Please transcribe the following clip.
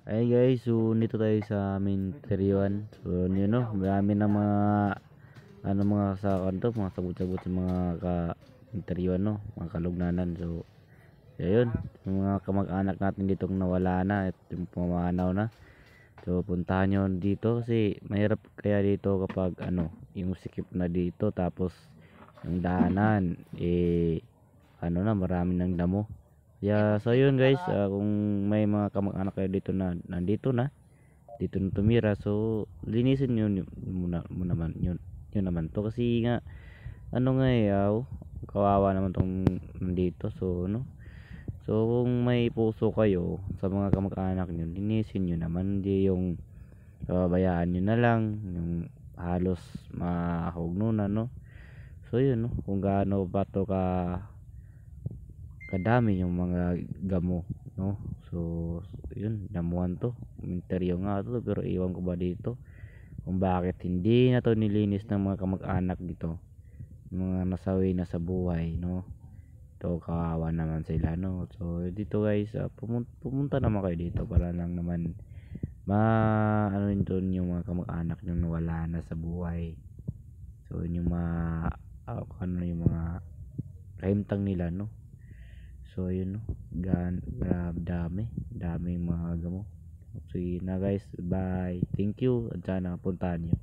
Ay guys, so nito tayo sa amin Teriwan. So yun know, marami ng mga mga sa kanto, mga sabot-sabot sa mga ka Teriwan no, mga kalugnanan. So ayun, yung mga kamag-anak natin dito nawala na at yung pumanaw na. So puntahan nyo dito kasi mahirap kaya dito kapag yung sikip na dito tapos yung daanan na marami ng damo. Yeah, so yun guys, kung may mga kamag-anak kayo dito na nandito na, dito na tumira, so linisin yun, mo naman yun naman to kasi nga kawawa naman tong nandito. So so kung may puso kayo sa mga kamag-anak nyo, linisin nyo naman, hindi yung pababayaan nyo na lang yung halos mahugno na no. So yun no, kung gaano ba to kadami yung mga gamo no. So yun, damuhan to, interior nga to, pero iwan ko ba dito kung bakit hindi na to nilinis ng mga kamag-anak dito, mga nasawi na sa buhay no. To kawawa naman sila no. So dito guys, pumunta naman kayo dito para lang naman ano rin doon yung mga kamag-anak nyo nawala na sa buhay. So yun yung yung mga kahimtang nila no. So yun no, daming mga gamo. So yun na guys, bye, thank you at sana puntahan nyo.